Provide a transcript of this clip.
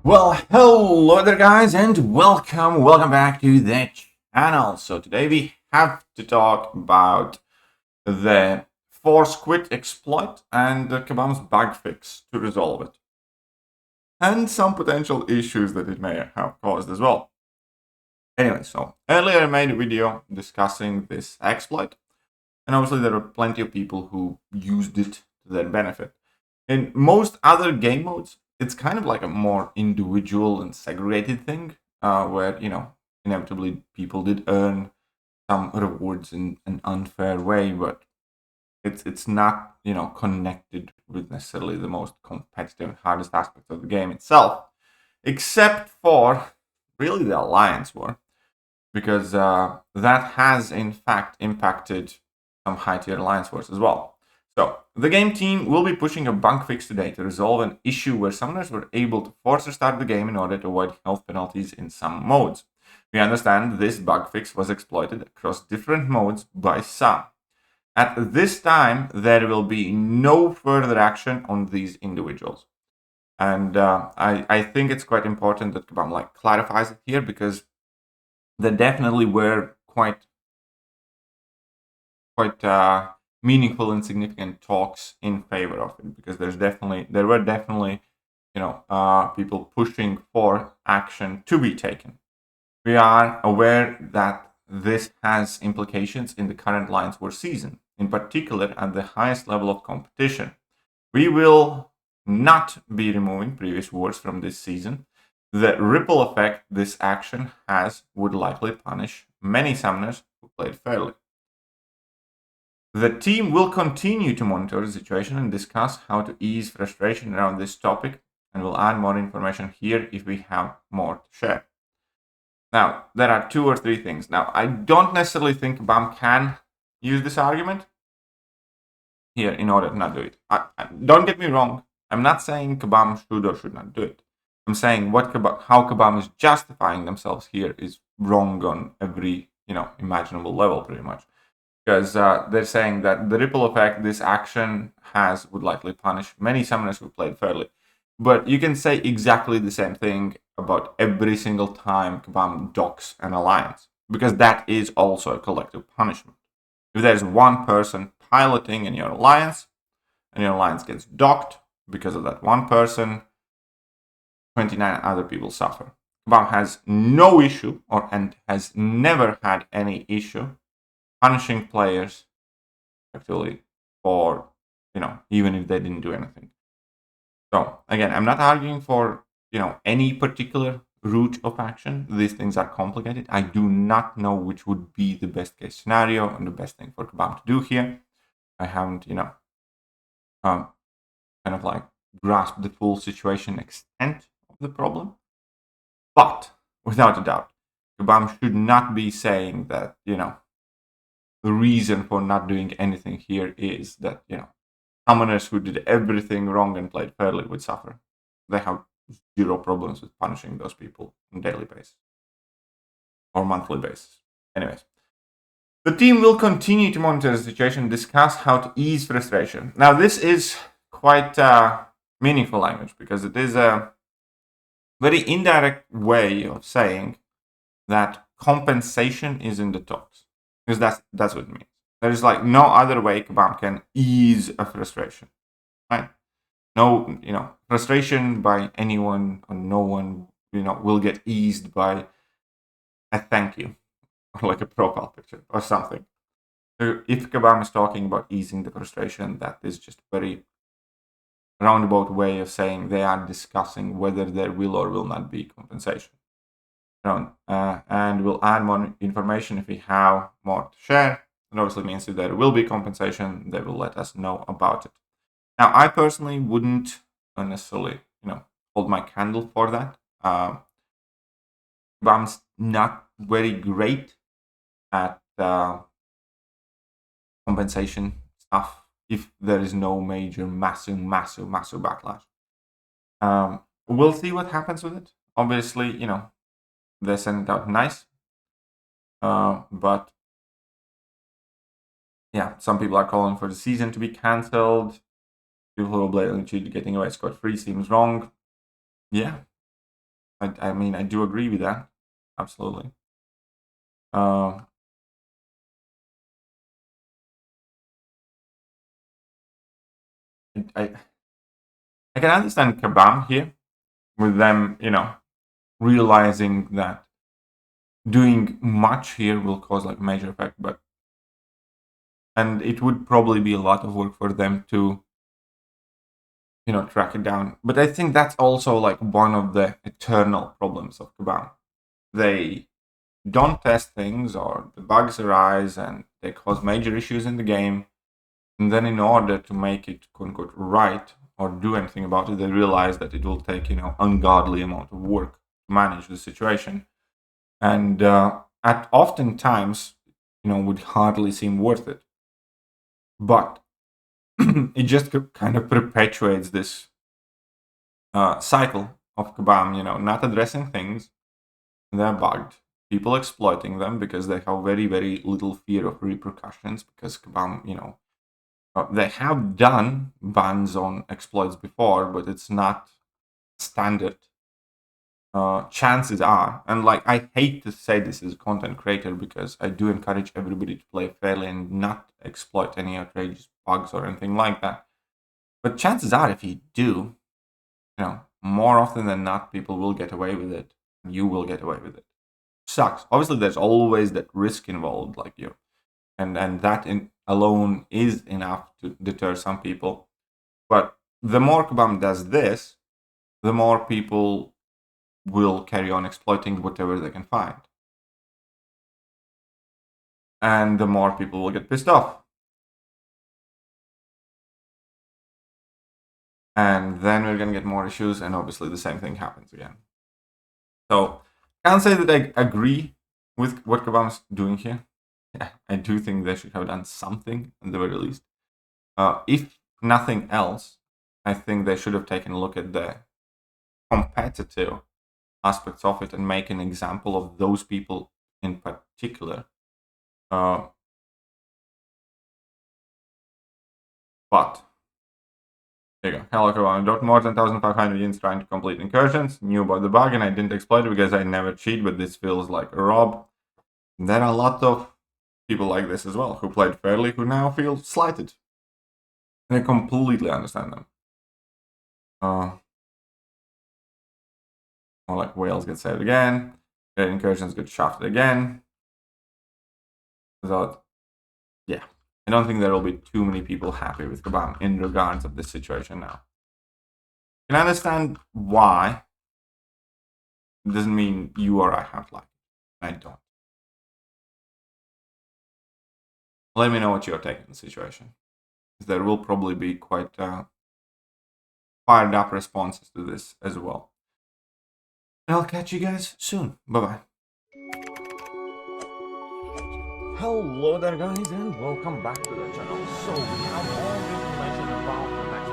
Well, hello there guys and welcome back to the channel. So today we have to talk about the force quit exploit and the Kabam's bug fix to resolve it. And some potential issues that it may have caused as well. Anyway, so earlier I made a video discussing this exploit, and obviously there are plenty of people who used it to their benefit. In most other game modes, it's kind of like a more individual and segregated thing, where, inevitably people did earn some rewards in an unfair way, but it's not, connected with necessarily the most competitive and hardest aspects of the game itself, except for really the Alliance War, because that has in fact impacted some high-tier Alliance Wars as well. So, the game team will be pushing a bug fix today to resolve an issue where summoners were able to force restart the game in order to avoid health penalties in some modes. We understand this bug fix was exploited across different modes by some. At this time, there will be no further action on these individuals. And I think it's quite important that Kabam clarifies it here, because there definitely were quite meaningful and significant talks in favor of it, because there were definitely people pushing for action to be taken. We are aware that this has implications in the current Alliance War season, in particular at the highest level of competition. We will not be removing previous wars from this season. The ripple effect this action has would likely punish many summoners who played fairly. The team will continue to monitor the situation and discuss how to ease frustration around this topic, and will add more information here if we have more to share. Now, there are 2 or 3 things. Now, I don't necessarily think Kabam can use this argument here in order to not do it. Don't get me wrong. I'm not saying Kabam should or should not do it. I'm saying how Kabam is justifying themselves here is wrong on every imaginable level, pretty much. Because they're saying that the ripple effect this action has would likely punish many summoners who played fairly. But you can say exactly the same thing about every single time Kabam docks an alliance, because that is also a collective punishment. If there's one person piloting in your alliance, and your alliance gets docked because of that one person, 29 other people suffer. Kabam has no issue, and has never had any issue, punishing players actually for, even if they didn't do anything. So again, I'm not arguing for, any particular route of action. These things are complicated. I do not know which would be the best case scenario and the best thing for Kabam to do here. I haven't, grasped the full situation extent of the problem. But without a doubt, Kabam should not be saying that, the reason for not doing anything here is that, summoners who did everything wrong and played fairly would suffer. They have 0 problems with punishing those people on a daily basis or monthly basis. Anyways, the team will continue to monitor the situation and discuss how to ease frustration. Now, this is quite meaningful language, because it is a very indirect way of saying that compensation is in the talks. Because that's what it means. There is no other way Kabam can ease a frustration, right? No, frustration by anyone or no one, will get eased by a thank you or a profile picture or something. So if Kabam is talking about easing the frustration, that is just a very roundabout way of saying they are discussing whether there will or will not be compensation. And we'll add more information if we have more to share. It obviously means that there will be compensation. They will let us know about it. Now, I personally wouldn't necessarily, hold my candle for that. Kabam's not very great at compensation stuff if there is no major, massive backlash. We'll see what happens with it. Obviously, they sent it out nice. But yeah, some people are calling for the season to be cancelled. People who are blatantly cheated getting away scot-free seems wrong. Yeah, I mean, I do agree with that. Absolutely. I I can understand Kabam here with them, realizing that doing much here will cause like major effect, and it would probably be a lot of work for them to, track it down. But I think that's also like one of the eternal problems of Kabam. They don't test things, or the bugs arise and they cause major issues in the game. And then, in order to make it quote unquote right or do anything about it, they realize that it will take, ungodly amount of work to manage the situation. And at oftentimes, would hardly seem worth it. But it just kind of perpetuates this cycle of Kabam, not addressing things. They're bugged. People exploiting them because they have very, very little fear of repercussions because Kabam, they have done bans on exploits before, but it's not standard. Chances are, and like I hate to say this as a content creator because I do encourage everybody to play fairly and not exploit any outrageous bugs or anything like that. But chances are, if you do, more often than not, people will get away with it. You will get away with it. Sucks. Obviously, there's always that risk involved, like and that alone is enough to deter some people. But the more Kabam does this, the more people will carry on exploiting whatever they can find, and the more people will get pissed off. And then we're going to get more issues, and obviously the same thing happens again. So I can't say that I agree with what Kabam's doing here. I do think they should have done something at the very least. If nothing else, I think they should have taken a look at the competitive aspects of it and make an example of those people in particular. But there you go. Hello, Kabam. I got more than 1,500 units trying to complete incursions. Knew about the bug and I didn't exploit it because I never cheat, but this feels like a rob. There are a lot of people like this as well who played fairly who now feel slighted. And I completely understand them. More like whales get saved again. Great incursions get shafted again. So, yeah. I don't think there will be too many people happy with Kabam in regards of this situation now. You can understand why. It doesn't mean you or I have liked it. I don't. Let me know what you're taking the situation. There will probably be quite fired up responses to this as well. And I'll catch you guys soon. Bye-bye. Hello there guys and welcome back to the channel. So we have all the information about the next